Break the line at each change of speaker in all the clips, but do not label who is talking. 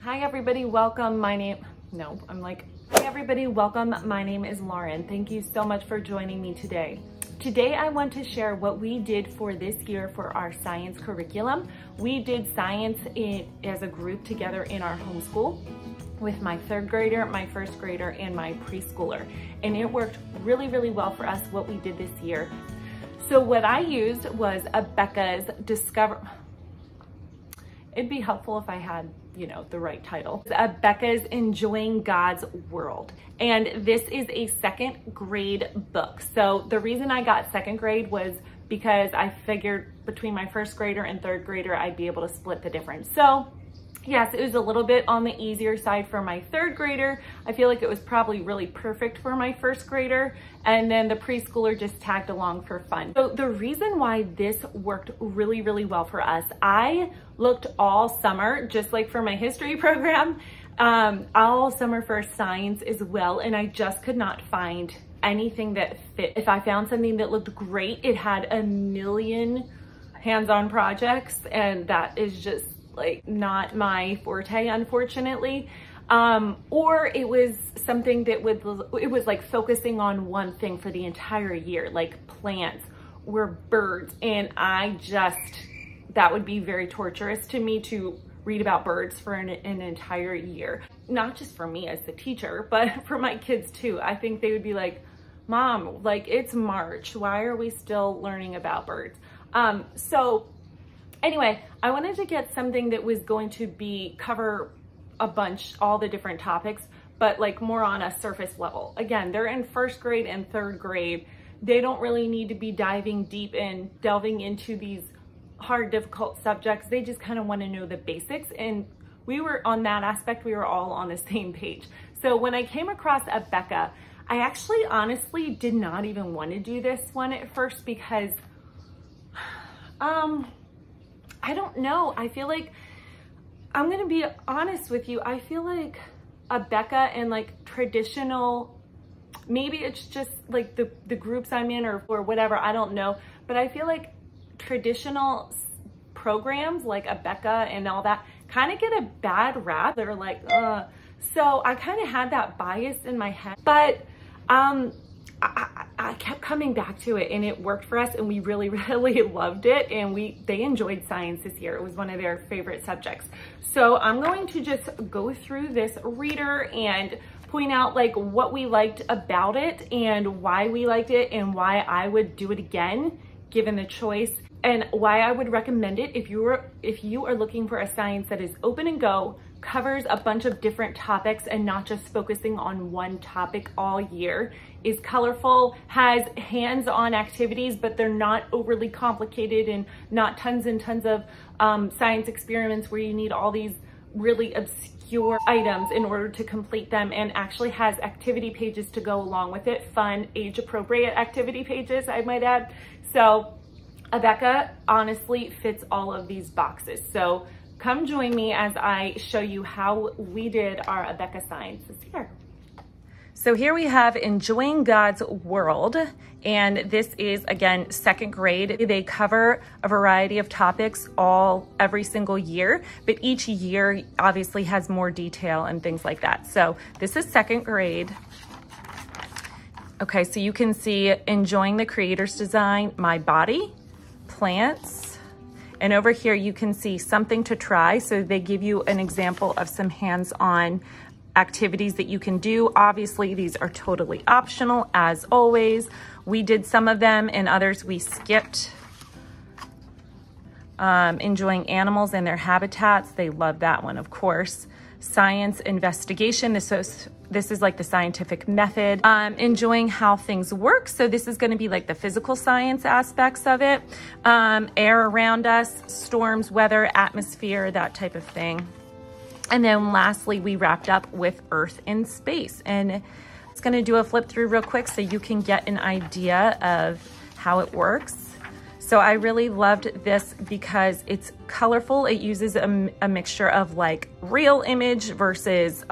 Hi everybody, welcome. Hi everybody, welcome. My name is Lauren. Thank you so much for joining me today. Today I want to share what we did for this year for our science curriculum. We did science as a group together in our homeschool with my third grader, my first grader, and my preschooler. And it worked really, really well for us what we did this year. So what I used was Abeka's it'd be helpful if I had, the right title. Abeka's Enjoying God's World. And this is a second grade book. So the reason I got second grade was because I figured between my first grader and third grader, I'd be able to split the difference. So yes, it was a little bit on the easier side for my third grader. I feel like it was probably really perfect for my first grader. And then the preschooler just tagged along for fun. So the reason why this worked really, really well for us, I looked all summer, just like for my history program, all summer for science as well. And I just could not find anything that fit. If I found something that looked great, it had a million hands-on projects, and that is just like not my forte, unfortunately. Or it was something that it was like focusing on one thing for the entire year, like plants or birds. And that would be very torturous to me to read about birds for an entire year. Not just for me as the teacher, but for my kids too. I think they would be like, Mom, like it's March, why are we still learning about birds? So anyway, I wanted to get something that was going to cover all the different topics, but like more on a surface level. Again, they're in first grade and third grade. They don't really need to be diving deep and delving into these hard, difficult subjects. They just kind of want to know the basics. And we were on that aspect, we were all on the same page. So when I came across Abeka, I actually honestly did not even want to do this one at first because, I don't know. I feel like, I'm going to be honest with you. I feel like Abeka and like traditional, maybe it's just like the groups I'm in or whatever, I don't know. But I feel like traditional programs like Abeka and all that kind of get a bad rap. They're like, So I kind of had that bias in my head, but I kept coming back to it and it worked for us and we really, really loved it. And they enjoyed science this year. It was one of their favorite subjects. So I'm going to just go through this reader and point out like what we liked about it and why we liked it and why I would do it again, given the choice, and why I would recommend it if you are looking for a science that is open and go, covers a bunch of different topics and not just focusing on one topic all year, is colorful, has hands-on activities, but they're not overly complicated and not tons and tons of science experiments where you need all these really obscure items in order to complete them, and actually has activity pages to go along with it, fun, age-appropriate activity pages, I might add. So Abeka honestly fits all of these boxes. So come join me as I show you how we did our Abeka science this year. So here we have Enjoying God's World, and this is, again, second grade. They cover a variety of topics every single year, but each year obviously has more detail and things like that. So this is second grade. Okay, so you can see Enjoying the Creator's Design, My Body, Plants, and over here you can see Something to Try. So they give you an example of some hands-on activities that you can do. Obviously, these are totally optional, as always. We did some of them and others we skipped. Enjoying Animals and Their Habitats. They love that one, of course. Science Investigation. This is like the scientific method. Enjoying How Things Work. So this is going to be like the physical science aspects of it. Air around us, storms, weather, atmosphere, that type of thing. And then lastly, we wrapped up with Earth and Space. And it's going to do a flip through real quick so you can get an idea of how it works. So I really loved this because it's colorful. It uses a mixture of like real image versus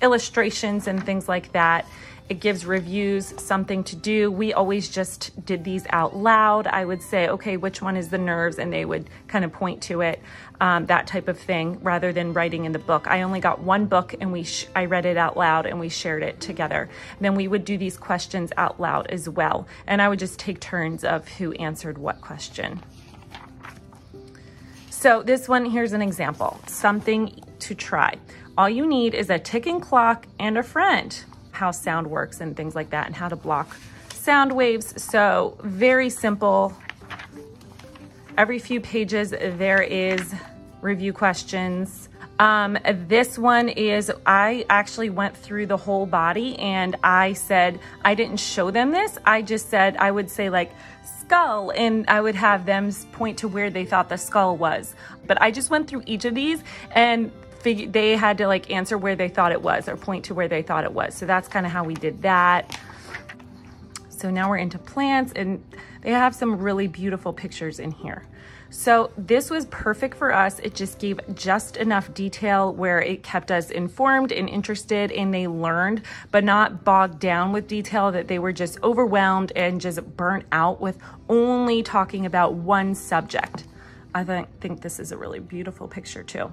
illustrations and things like that. It gives reviews something to do. We always just did these out loud. I would say, okay, which one is the nerves? And they would kind of point to it, that type of thing, rather than writing in the book. I only got one book and I read it out loud and we shared it together. And then we would do these questions out loud as well. And I would just take turns of who answered what question. So this one, here's an example, something to try. All you need is a ticking clock and a friend. How sound works and things like that, and how to block sound waves. So very simple. Every few pages there is review questions. This one is, I actually went through the whole body and I said, I didn't show them this. I just said, I would say like skull, and I would have them point to where they thought the skull was. But I just went through each of these and they had to like answer where they thought it was or point to where they thought it was. So that's kind of how we did that. So now we're into plants, and they have some really beautiful pictures in here. So this was perfect for us. It just gave just enough detail where it kept us informed and interested, and they learned, but not bogged down with detail that they were just overwhelmed and just burnt out with only talking about one subject. I think this is a really beautiful picture too.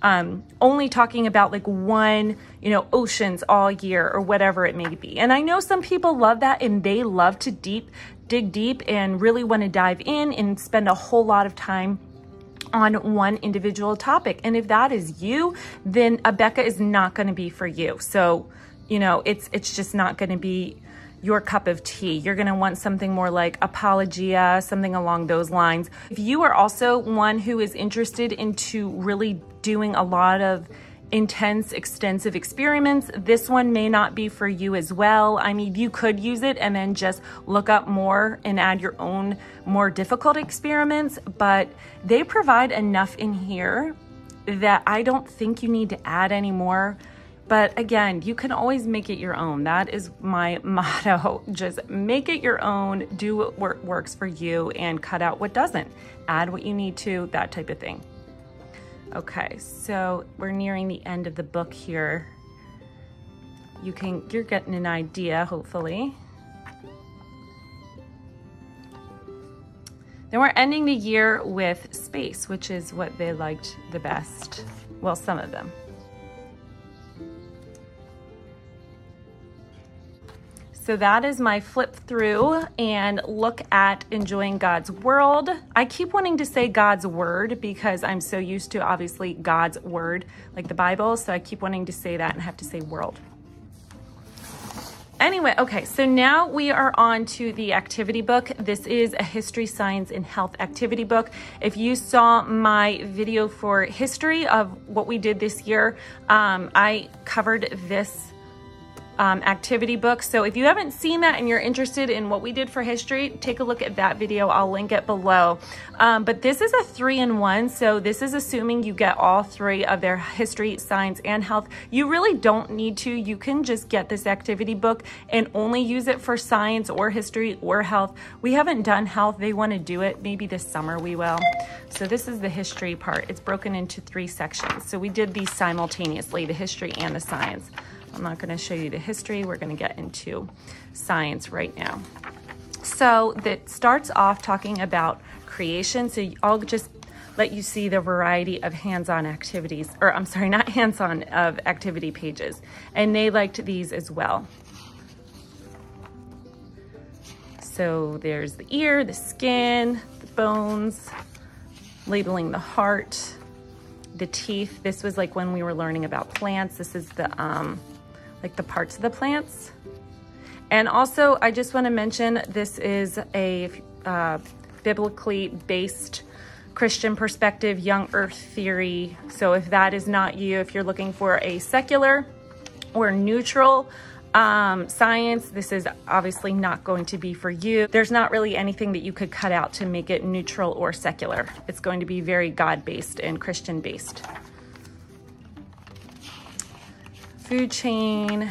Only talking about like one, oceans all year or whatever it may be. And I know some people love that, and they love to dig deep and really want to dive in and spend a whole lot of time on one individual topic. And if that is you, then Abeka is not going to be for you. So, it's just not going to be your cup of tea. You're going to want something more like apologia, something along those lines. If you are also one who is interested into really doing a lot of intense, extensive experiments, this one may not be for you as well. I mean, you could use it and then just look up more and add your own more difficult experiments, but they provide enough in here that I don't think you need to add any more. But again, you can always make it your own. That is my motto. Just make it your own, do what works for you, and cut out what doesn't. Add what you need to, that type of thing. Okay, so we're nearing the end of the book here. You're getting an idea, hopefully. Then we're ending the year with space, which is what they liked the best. Well, some of them. So that is my flip through and look at enjoying God's world. I keep wanting to say God's word because I'm so used to obviously God's word, like the Bible. So I keep wanting to say that and have to say world. Anyway, okay, so now we are on to the activity book. This is a history, science, and health activity book. If you saw my video for history of what we did this year, I covered this activity book. So if you haven't seen that and you're interested in what we did for history, take a look at that video. I'll link it below. But this is a 3-in-1. So this is assuming you get all three of their history, science, and health. You really don't need to. You can just get this activity book and only use it for science or history or health. We haven't done health. They want to do it. Maybe this summer we will. So this is the history part. It's broken into 3 sections. So we did these simultaneously, the history and the science. I'm not going to show you the history. We're going to get into science right now. So that starts off talking about creation. So I'll just let you see the variety of hands-on activities, or I'm sorry, not hands-on, of activity pages. And they liked these as well. So there's the ear, the skin, the bones, labeling the heart, the teeth. This was like when we were learning about plants. This is the like the parts of the plants. And also I just want to mention this is a biblically based Christian perspective, young earth theory. So if that is not you, if you're looking for a secular or neutral science, this is obviously not going to be for you. There's not really anything that you could cut out to make it neutral or secular. It's going to be very God-based and Christian-based. Food chain.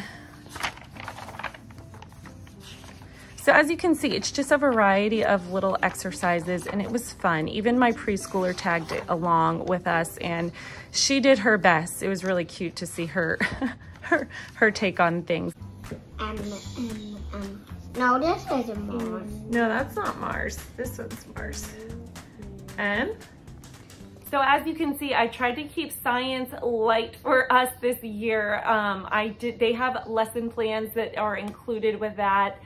So as you can see, it's just a variety of little exercises, and it was fun. Even my preschooler tagged it along with us, and she did her best. It was really cute to see her her take on things.
No, this isn't Mars.
No, that's not Mars. This one's Mars. And so as you can see, I tried to keep science light for us this year. They have lesson plans that are included with that.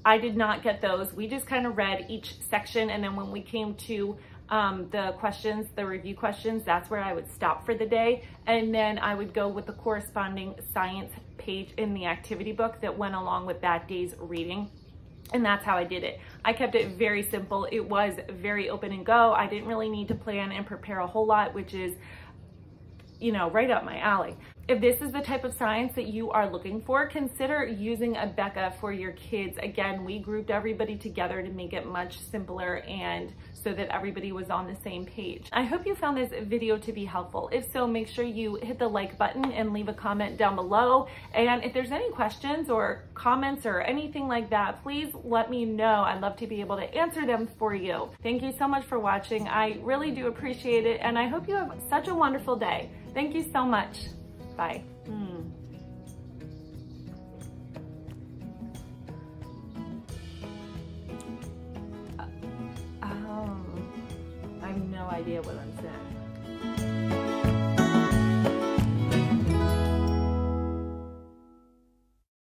I did not get those. We just kind of read each section, and then when we came to the questions, the review questions, that's where I would stop for the day. And then I would go with the corresponding science page in the activity book that went along with that day's reading. And that's how I did it. I kept it very simple. It was very open and go. I didn't really need to plan and prepare a whole lot, which is, you know, right up my alley. If this is the type of science that you are looking for, consider using Abeka for your kids. Again, we grouped everybody together to make it much simpler and so that everybody was on the same page. I hope you found this video to be helpful. If so, make sure you hit the like button and leave a comment down below. And if there's any questions or comments or anything like that, please let me know. I'd love to be able to answer them for you. Thank you so much for watching. I really do appreciate it, and I hope you have such a wonderful day. Thank you so much. Bye. I have no idea what I'm saying.